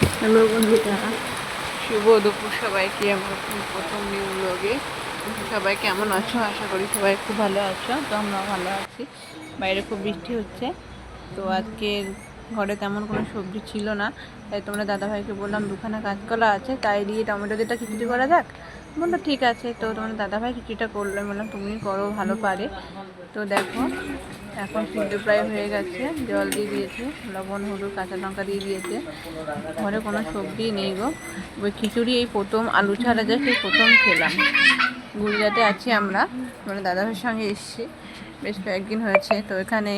Hello বন্ধুরা, শুভ দুপুর সবাইকে। আমার প্রথম নিউ ব্লগে সবাই কেমন আছো? আশা করি সবাই খুব ভালো আছো। তো আমরাও ভালো আছি। বাইরে খুব বৃষ্টি হচ্ছে। তো আজকে ঘরে তেমন কোনো সবজি ছিল না, তাই তোমরা দাদাভাইকে বললাম দুখানা কাঁচকলা আছে, তাই দিয়ে টমেটো দিয়ে খিচুড়ি করা যাক। বললো ঠিক আছে। তো তোমার দাদাভাই খিচুড়িটা করলো, বললাম তুমি করো, ভালো পারে। তো দেখো এখন সিদ্ধ প্রায় হয়ে গেছে, জল দিয়ে দিয়েছে, লবণ হলুদ কাঁচা লঙ্কা দিয়ে দিয়েছে। ঘরে কোনো সবজি নেই গো। ওই খিচুড়ি এই প্রথম আলু ছাড়া যায়, সেই প্রথম খেলাম। গুজরাটে আছি আমরা, মানে দাদাভাইয়ের সঙ্গে এসেছি, বেশ কয়েকদিন হয়েছে। তো এখানে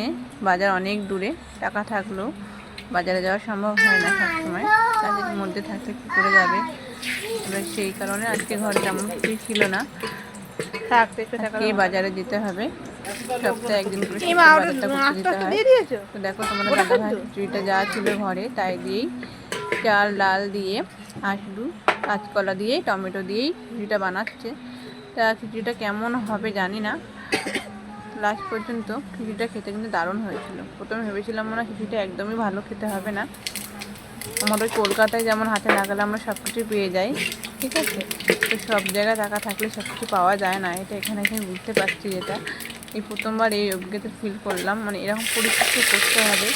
বাজার অনেক দূরে, টাকা থাকলেও বাজারে যাওয়া সম্ভব হয় না সবসময়, কাজের মধ্যে থাকতে কী করে যাবে। এবার সেই কারণে আজকে ঘরে তেমন কিছুই ছিল না, আজকে বাজারে যেতে হবে। সপ্তাহে একদিন করে বাজারটা করতে যেতে হয়। তো দেখো তোমরা দাদাভাই খিচুড়িটা যা ছিল ঘরে তাই দিয়েই, চাল ডাল দিয়ে আর শুধু কাঁচকলা দিয়ে টমেটো দিয়েই খিচুড়িটা বানাচ্ছে। তা খিচুড়িটা কেমন হবে জানি না, লাস্ট পর্যন্ত খিচুড়িটা খেতে কিন্তু দারুণ হয়েছিল। প্রথমে ভেবেছিলাম মনে হয় খিচুড়িটা একদমই ভালো খেতে হবে না। আমাদের কলকাতায় যেমন হাতে লাগালে আমরা সব কিছু পেয়ে যাই, ঠিক আছে, তো সব জায়গায় টাকা থাকলে সব কিছু পাওয়া যায় না, এটা এখানে বুঝতে পারছি। যেটা এই প্রথমবার এই অভিজ্ঞতা ফিল করলাম, মানে এরকম পরিস্থিতি করতে হবে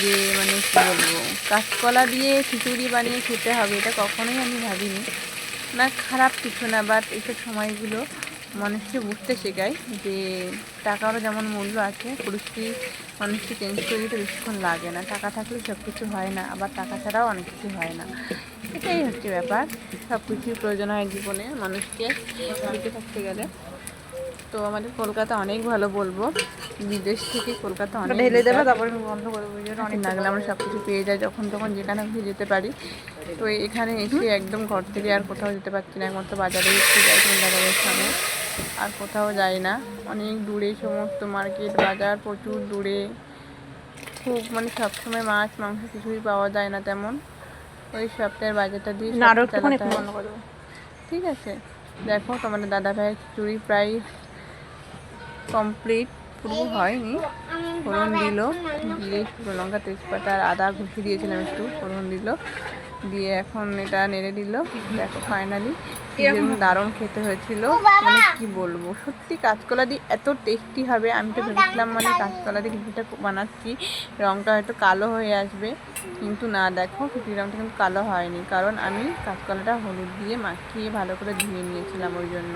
যে মানে কী বলবো, কাঁচকলা দিয়ে খিচুড়ি বানিয়ে খেতে হবে, এটা কখনোই আমি ভাবিনি। না খারাপ কিছু না, বাট এইসব সময়গুলো মানুষকে বুঝতে শেখায় যে টাকারও যেমন মূল্য আছে, পরিস্থিতি মানুষকে চেঞ্জ করে দিতে বেশিক্ষণ লাগে না। টাকা থাকলে সব কিছু হয় না, আবার টাকা ছাড়াও অনেক কিছু হয় না। এটাই হচ্ছে ব্যাপার। সব কিছুর প্রয়োজন হয় জীবনে মানুষকে বেঁচে থাকতে গেলে। তো আমাদের কলকাতা অনেক ভালো বলবো, বিদেশ থেকে কলকাতা অনেক ঢেলে দেবে, তারপরে বন্ধ করবো। অনেক না গেলে আমরা সব কিছু পেয়ে যাই, যখন তখন যেখানে খুশি যেতে পারি। তো এখানে এসে একদম ঘর থেকে আর কোথাও যেতে পারছি না, একমাত্র বাজারে একটু যাই তোমার দাদাদের সঙ্গে, আর কোথাও যাই না। অনেক দূরে সমস্ত মার্কেট বাজার, প্রচুর দূরে, খুব মানে সবসময় মাছ মাংস কিছুই পাওয়া যায় না তেমন। ওই সপ্তাহের বাজারটা দিয়ে চালাতে হয়। ঠিক আছে, দেখো তোমাদের দাদাভাইয়ের খিচুড়ি প্রায় কমপ্লিট, পুরো হয়নি। ফোড়ন দিল, দিয়ে শুকনো লঙ্কা তেজপাতা আর আদা ঘষে দিয়েছিলাম, একটু ফোড়ন দিল, দিয়ে এখন এটা নেড়ে দিল। দেখো ফাইনালি দারুণ খেতে হয়েছিল, মানে কি বলবো, সত্যি কাঁচকলা দিয়ে এত টেস্টি হবে আমি তো ভেবেছিলাম, মানে কাঁচকলা দিয়ে খিচুড়িটা বানাচ্ছি রঙটা হয়তো কালো হয়ে আসবে, কিন্তু না, দেখো খিচুড়ি রঙটা কিন্তু কালো হয়নি, কারণ আমি কাঁচকলাটা হলুদ দিয়ে মাখিয়ে ভালো করে ধুয়ে নিয়েছিলাম, ওই জন্য।